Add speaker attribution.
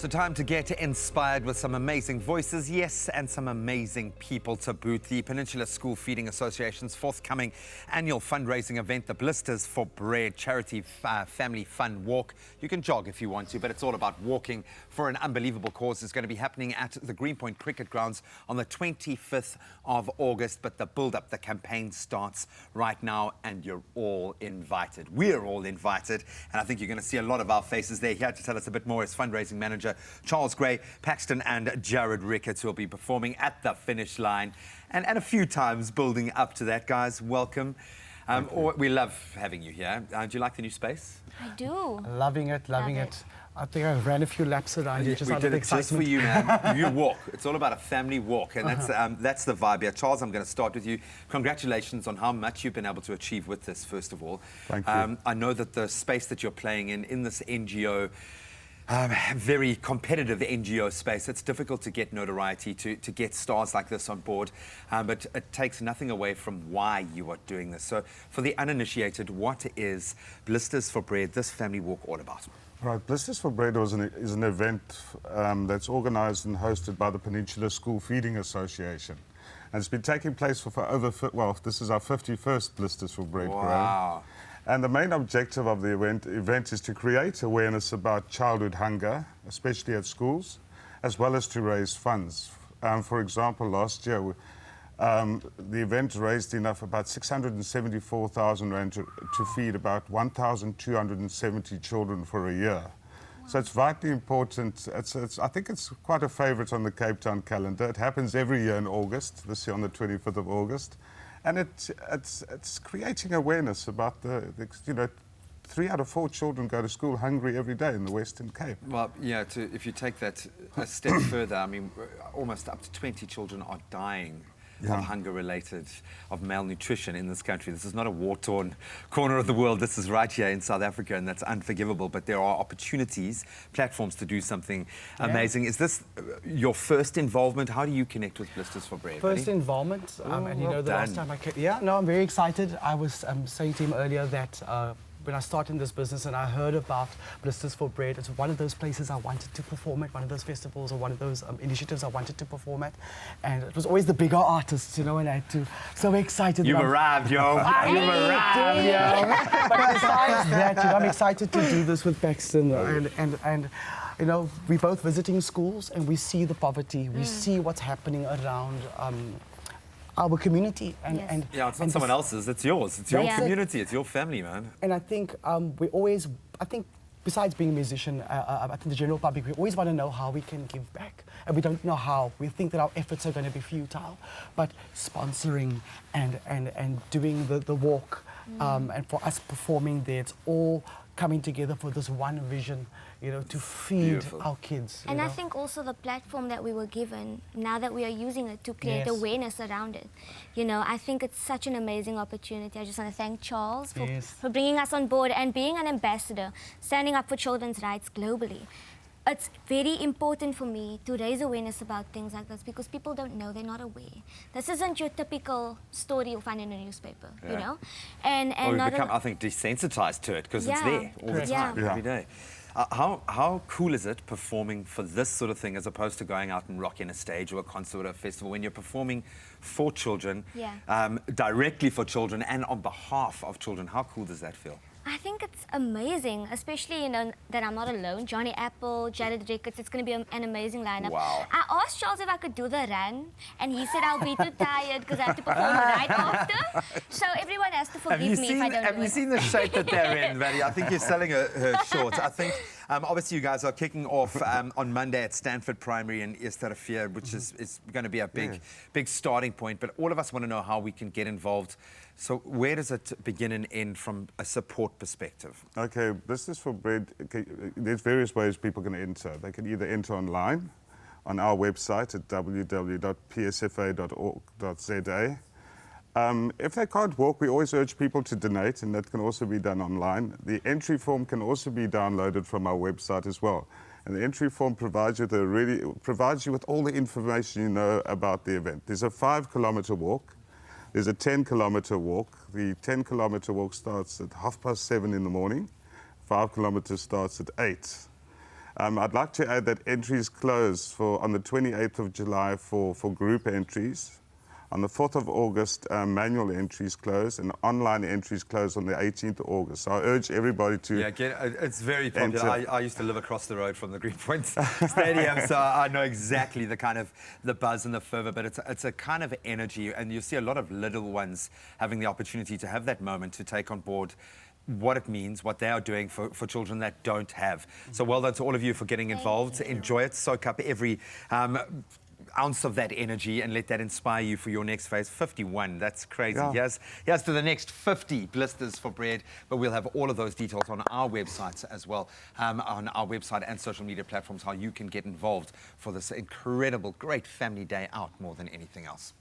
Speaker 1: So time to get inspired with some amazing voices, yes, and some amazing people to boot. The Peninsula School Feeding Association's forthcoming annual fundraising event, the Blisters for Bread charity family fun walk. You can jog if you want to, but it's all about walking for an unbelievable cause. It's going to be happening at the Green Point Cricket Grounds on the 25th of August, but the build-up, the campaign starts right now, and you're all invited. We're all invited, and I think you're going to see a lot of our faces there. Here to tell us a bit more is fundraising manager Charles Gray, Paxton and Jarrad Ricketts, who will be performing at the finish line and a few times building up to that. Guys, welcome. We love having you here. Do you like the new space?
Speaker 2: I do.
Speaker 3: Loving it. I think I ran a few laps around here just out of excitement.
Speaker 1: Just for you, man. You walk. It's all about a family walk, and that's the vibe here. Charles, I'm going to start with you. Congratulations on how much you've been able to achieve with this, first of all.
Speaker 4: Thank you.
Speaker 1: I know that the space that you're playing in this NGO, very competitive NGO space, it's difficult to get notoriety, to get stars like this on board, but it takes nothing away from why you are doing this. So for the uninitiated, what is Blisters for Bread, this family walk, all about?
Speaker 4: Right, Blisters for Bread is an event that's organised and hosted by the Peninsula School Feeding Association. And it's been taking place for over, this is our 51st Blisters for Bread.
Speaker 1: Wow.
Speaker 4: And the main objective of the event is to create awareness about childhood hunger, especially at schools, as well as to raise funds. For example, last year, the event raised about 674,000 rand to feed about 1,270 children for a year. Wow. So it's vitally important. I think it's quite a favourite on the Cape Town calendar. It happens every year in August, this year on the 25th of August. And it's creating awareness about you know, 3 out of 4 children go to school hungry every day in the Western Cape.
Speaker 1: Well, yeah, if you take that a step further, I mean, almost up to 20 children are dying of hunger-related, of malnutrition in this country. This is not a war-torn corner of the world. This is right here in South Africa, and that's unforgivable. But there are opportunities, platforms to do something amazing. Is this your first involvement? How do you connect with Blisters for Bread?
Speaker 3: First involvement, and you know, the last time I came... Yeah, no, I'm very excited. I was saying to him earlier that when I started in this business and I heard about Blisters for Bread, it's one of those places I wanted to perform at, one of those festivals or one of those initiatives I wanted to perform at. And it was always the bigger artists, you know, and I had to... So excited.
Speaker 1: You've arrived, yo. You've arrived, yo.
Speaker 3: But besides that, you know, I'm excited to do this with Paxton and you know, we're both visiting schools and we see the poverty, we see what's happening around our community.
Speaker 1: Yeah, it's not someone else's, it's yours. It's your community, it's your family, man.
Speaker 3: And I think besides being a musician, I think the general public, we always want to know how we can give back. And we don't know how. We think that our efforts are going to be futile. But sponsoring and doing the walk, and for us performing there, it's all coming together for this one vision, you know, to feed our kids.
Speaker 2: And I think also the platform that we were given, now that we are using it to create awareness around it, you know, I think it's such an amazing opportunity. I just want to thank Charles for bringing us on board and being an ambassador, standing up for children's rights globally. It's very important for me to raise awareness about things like this because people don't know, they're not aware. This isn't your typical story you'll find in a newspaper, you know? And
Speaker 1: we become, I think, desensitized to it because it's there all the time, every day. How cool is it performing for this sort of thing as opposed to going out and rocking a stage or a concert or a festival when you're performing for children, directly for children and on behalf of children? How cool does that feel?
Speaker 2: I think it's amazing, especially, you know, that I'm not alone. Johnny Apple, Jarrad Ricketts, it's going to be an amazing lineup.
Speaker 1: Wow.
Speaker 2: I asked Charles if I could do the run, and he said I'll be too tired because I have to perform right after. So everyone has to forgive me if I don't do it.
Speaker 1: Have you seen the shape that they're in, Vali? I think you're selling her short. I think, obviously, you guys are kicking off on Monday at Stanford Primary in Esterrivier, which is going to be a big starting point. But all of us want to know how we can get involved. So where does it begin and end from a support perspective?
Speaker 4: Okay, Blisters for Bread, there's various ways people can enter. They can either enter online on our website at www.psfa.org.za. If they can't walk, we always urge people to donate, and that can also be done online. The entry form can also be downloaded from our website as well. And the entry form provides you with all the information you know about the event. There's a 5-kilometre walk. There's a 10-kilometre walk. The 10-kilometre walk starts at 7:30 in the morning. 5 kilometres starts at 8. I'd like to add that entries close on the 28th of July for group entries. On the 4th of August, manual entries close, and online entries close on the 18th of August. So I urge everybody to...
Speaker 1: Yeah, it's very popular. I used to live across the road from the Greenpoint Stadium, so I know exactly the kind of the buzz and the fervour, but it's a kind of energy, and you see a lot of little ones having the opportunity to have that moment to take on board what it means, what they are doing for children that don't have. So well done to all of you for getting involved. Enjoy it, soak up every ounce of that energy and let that inspire you for your next phase. 51, that's crazy.
Speaker 4: Yeah.
Speaker 1: Here's to the next 50 blisters for bread, but we'll have all of those details on our website as well, on our website and social media platforms, how you can get involved for this incredible, great family day out more than anything else.